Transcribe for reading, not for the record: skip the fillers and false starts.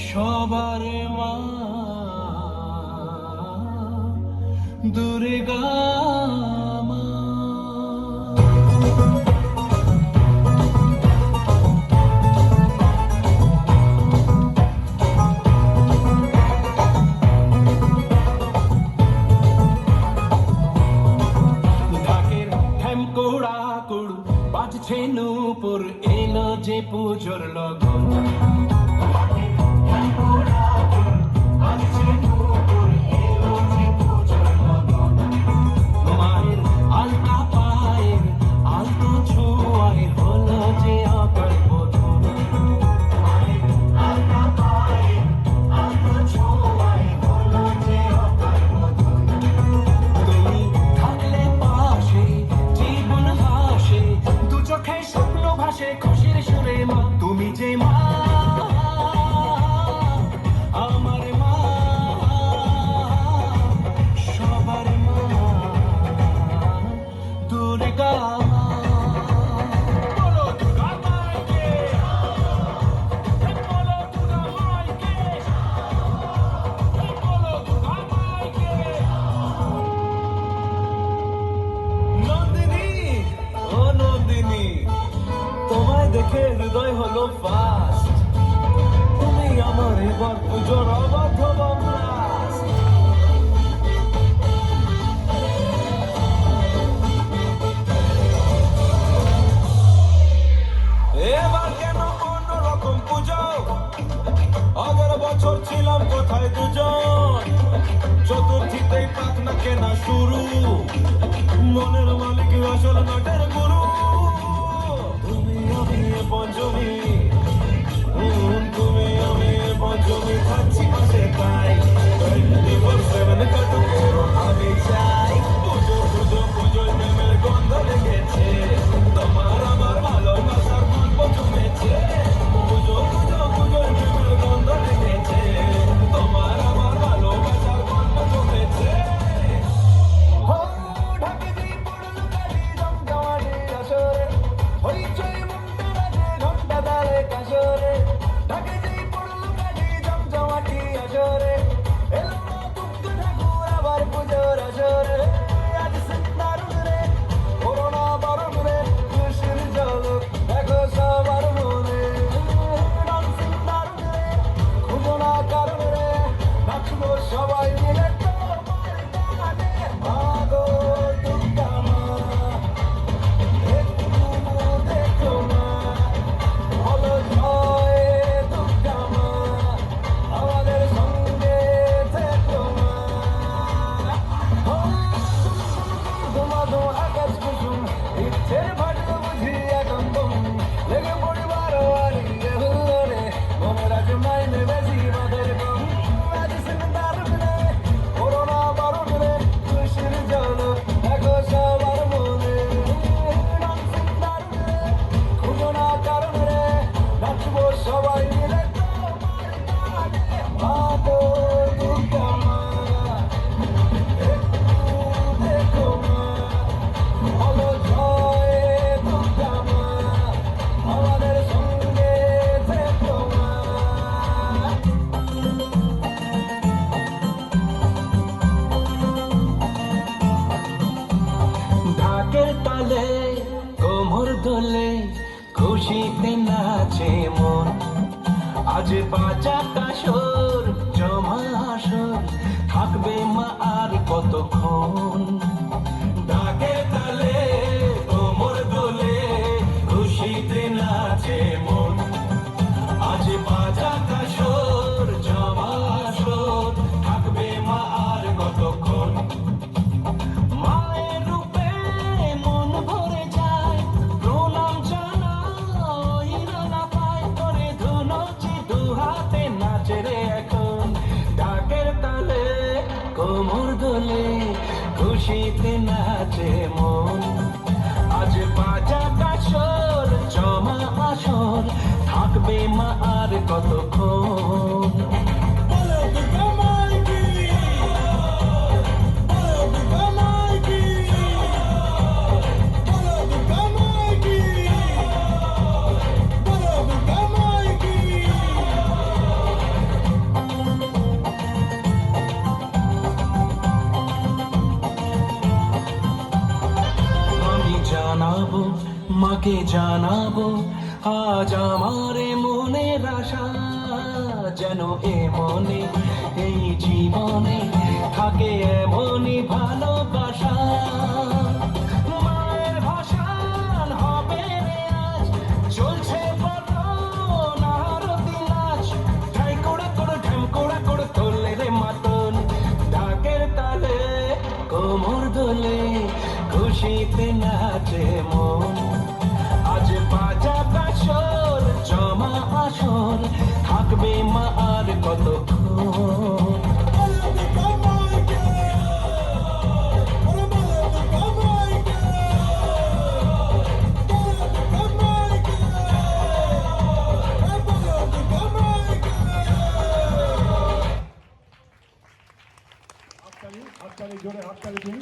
সবার মা দুর্গা মা। ঢাকের ঠ্যামকোড়া কুড় বাজছে নূপুর, এলো যে পুজোর লগন। মায়ের আলতা পায়ের আলতো ছোঁয়ায় হলো যে আকার বোধন। তুমি থাকলে পাশে জীবন হাসে, দু চোখে স্বপ্ন ভাসে খুশির সুরে মা। তুমি যে মা আমার মা, সবার মা দুর্গা মা। বলো দুর্গা মাইকে, বলো দুর্গা মাইকে, বলো দুর্গা মাইকে। নন্দিনী, ও নন্দিনী, তোমায় দেখে হৃদয় হলো ফাস্ট। তুমি আমার এবার পুজোর অবাধ্য বমরাস। এবার কেন অন্যরকম পুজো? আগের বছর ছিলাম কোথায় দুজন, চতুর্থীতেই পাখনা কেনা শুরু, মনের মালিক আসল নাটের গুরু। তুমি আমি এ পঞ্চমী, তুমি আমি এ পঞ্চমী, থাকছি পাশে তাই 24/7 কাটুক আমি চাই। পুজো পুজো পুজোয় প্রেমের গন্ধ লেগেছে, তোমার আমার ভালোবাসার গল্প জমেছে। পুজো পুজো পুজোয় প্রেমের গন্ধ লেগেছে, তোমার আমার ভালোবাসার গল্প জমেছে। ঢাকে দিয়ে পড়লো কালি জমজমাটে আসরে, হইচই মুক্ত রাজে ঘন্টা তালে কাশরে। ঢাকে দিয়ে পড়লো কালি জমজমাটি আসরে, এলো না দুঃখ ঠাকুর আবার পুজোর আসরে। আজ দারুণ রে, করোনা বারণ রে, খুশির ঝলক দেখো সবার মনে। ডান্সিং দারুণ রে, খুঁজো না কারণ রে, নাচবো সবাই মিলে তোমার গানে। মা গো দুর্গা মা, একটু দেখো মা, বলো জয় দুর্গা মা, আমাদের সঙ্গে থেকো মা। তোমা তোমা আকাশ কুসুম, ইচ্ছের ভাগ্য বুঝি এখন তুম, লেগে পরিবার হারিয়ে হুল্লোড়ে, মনের আজ মাইনে বেশি বাঁধের কম। আজ দারুণ রে, করোনা বারণ রে, খুশির ঝলক দেখো সবার মনে। ডান্সিং দারুণ রে, খুঁজো না কারণ রে, নাচবো সবাই মিলে তোমার গানে। মা গো দুর্গা মা, একটু দেখো মা, বলো জয় দুর্গা মা, আমাদের সঙ্গে থেকো মা। ঢাকের তালে কোমর দোলে, খুশিতে নাচে মন। আজ বাজা কাসর জমা আসর, থাকবে মা আর কতক্ষণ। ঢাকের তালে কোমর দোলে, খুশিতে নাচে মন। আজ বাজা কাসর জমা আসর, থাকবে মা আর কতক্ষণ। মায়ের রূপে মন ভরে যায়, প্রণাম জানাই রানা পায় করে ধুনুচি দু হাতে নাচে রে এখন। ঢাকের তালে কোমর দোলে, খুশিতে নাচে মন। আজ বাজা কাসর জমা আসর, থাকবে মা আর কতক্ষণ। বলো দুর্গা মাইকি, বলো দুর্গা মাইকি, বলো দুর্গা মাইকি, বলো দুর্গা মাইকি। তোমাকে জানাবো আজ আমার মনের আশা, যেন এ মনে এই জীবনে থাকে এমনই ভালোবাসা। মায়ের ভাষান হবে রে আজ, চলছে বরণ আরতি নাচ, ঢাই করে করে ঢ্যাম করে করে তোলে রে মাতন, ঢাকের তালে কোমর দোলে খুশিতে নাচে মন। আজ বাজা কাশর জমা আসর, থাকবে মা আর কতক্ষণ। হাততালি জোরে হাততালি দিন।